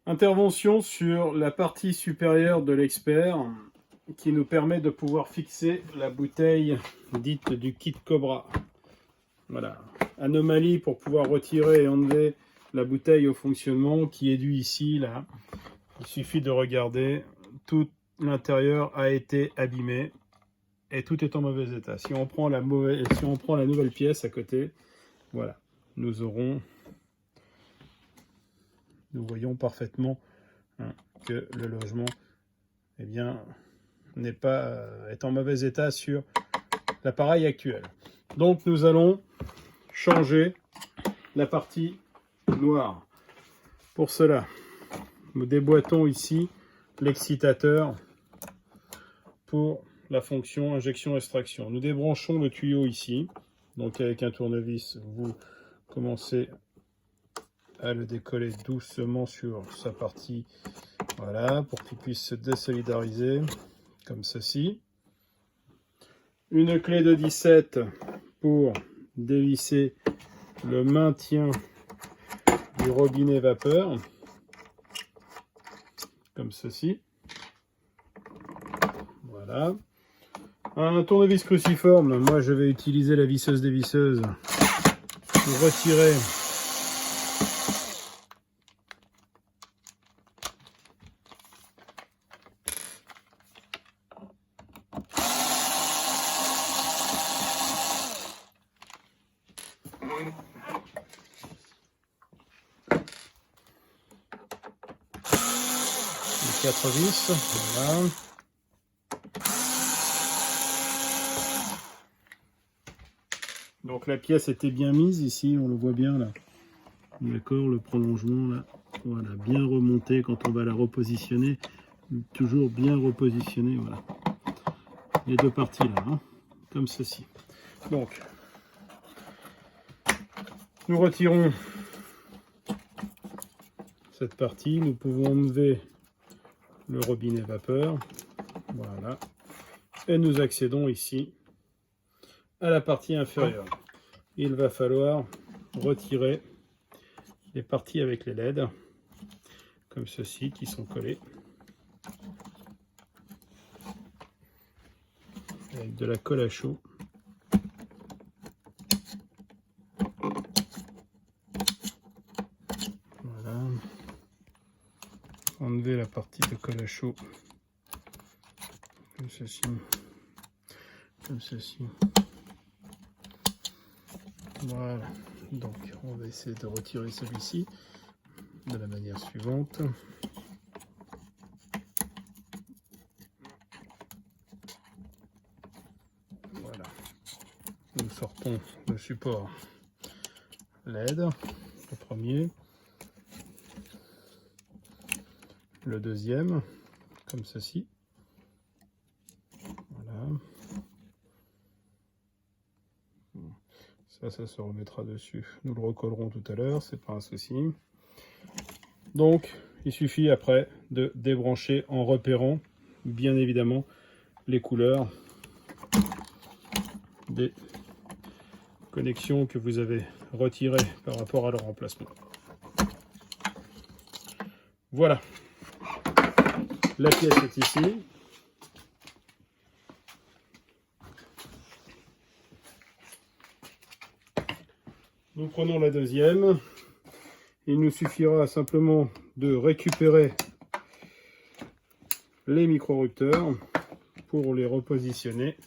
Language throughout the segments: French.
Intervention sur la partie supérieure de l'expert qui nous permet de pouvoir fixer la bouteille dite du kit Cobra. Voilà, anomalie pour pouvoir retirer et enlever la bouteille au fonctionnement qui est due ici, là. Il suffit de regarder, tout l'intérieur a été abîmé et tout est en mauvais état. Si on prend la nouvelle pièce à côté, voilà, nous voyons parfaitement que le logement est en mauvais état sur l'appareil actuel. Donc nous allons changer la partie noire. Pour cela, nous déboîtons ici l'excitateur pour la fonction injection-extraction. Nous débranchons le tuyau ici. Donc avec un tournevis, vous commencez à le décoller doucement sur sa partie, voilà, pour qu'il puisse se désolidariser comme ceci. Une clé de 17 pour dévisser le maintien du robinet vapeur, comme ceci. Voilà. Un tournevis cruciforme, moi je vais utiliser la visseuse dévisseuse pour retirer les 4 vis. Voilà. Donc la pièce était bien mise ici, on le voit bien là. D'accord, le prolongement là, voilà, bien remonté quand on va la repositionner, toujours bien repositionné, voilà. Les deux parties là, hein, comme ceci. Donc, nous retirons cette partie, nous pouvons enlever le robinet vapeur, voilà, et nous accédons ici à la partie inférieure. Il va falloir retirer les parties avec les LED, comme ceci, qui sont collées, avec de la colle à chaud. Voilà. Enlever la partie de colle à chaud, comme ceci, comme ceci. Voilà, donc on va essayer de retirer celui-ci de la manière suivante. Voilà, nous sortons le support LED, le premier, le deuxième, comme ceci. Voilà. Ça se remettra dessus. Nous le recollerons tout à l'heure, c'est pas un souci. Donc, il suffit après de débrancher en repérant, bien évidemment, les couleurs des connexions que vous avez retirées par rapport à leur emplacement. Voilà. La pièce est ici. Nous prenons la deuxième. Il nous suffira simplement de récupérer les micro-rupteurs pour les repositionner.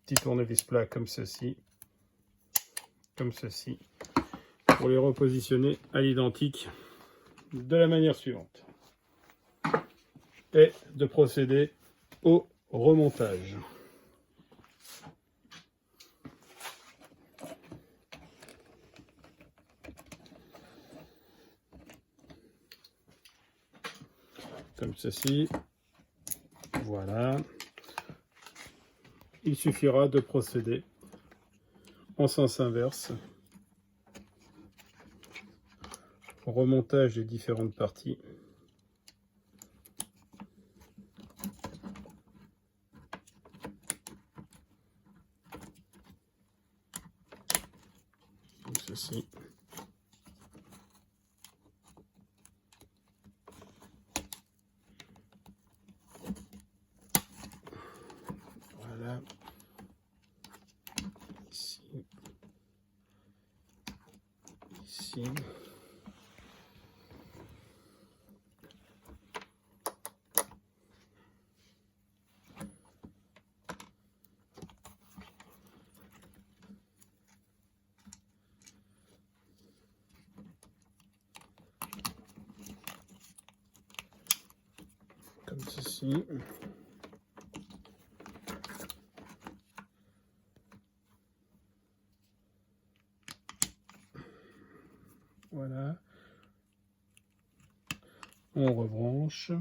Petit tournevis plat comme ceci, pour les repositionner à l'identique de la manière suivante. Et de procéder au remontage. Comme ceci. Voilà. Il suffira de procéder en sens inverse au remontage des différentes parties. Comme ceci. ceci. Comme ceci. Voilà. On rebranche.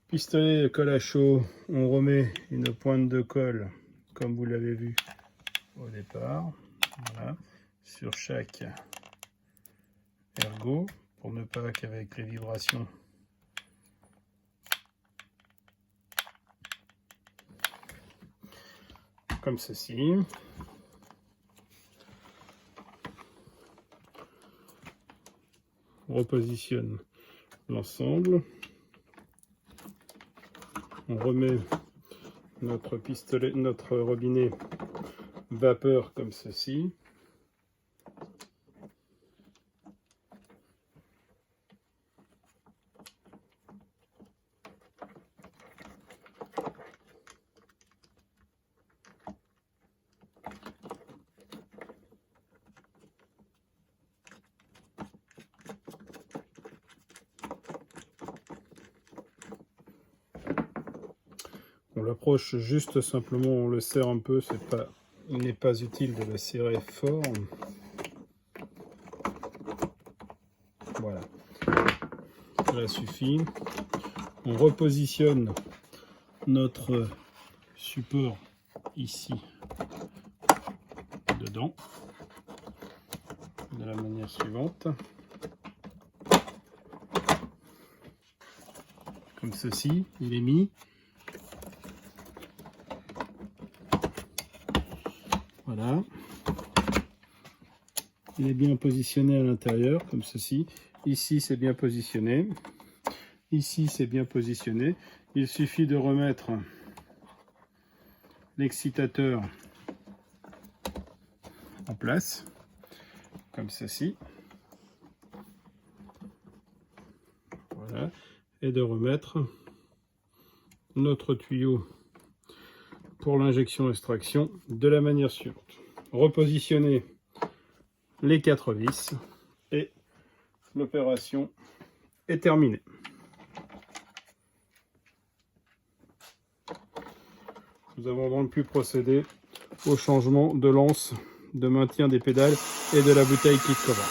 Pistolet de colle à chaud, on remet une pointe de colle, comme vous l'avez vu au départ. Voilà. Sur chaque ergot, pour ne pas qu'avec les vibrations comme ceci. On repositionne l'ensemble. On remet notre pistolet, notre robinet vapeur comme ceci. On l'approche juste simplement, on le serre un peu, il n'est pas utile de le serrer fort. Voilà, cela suffit. On repositionne notre support ici, dedans, de la manière suivante. Comme ceci, il est mis. Voilà. Il est bien positionné à l'intérieur, comme ceci. Ici, c'est bien positionné. Ici, c'est bien positionné. Il suffit de remettre l'excitateur en place, comme ceci. Voilà. Et de remettre notre tuyau pour l'injection-extraction de la manière suivante. Repositionner les 4 vis et l'opération est terminée. Nous avons donc pu procéder au changement de lance, de maintien des pédales et de la bouteille qui cover.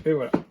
Et voilà.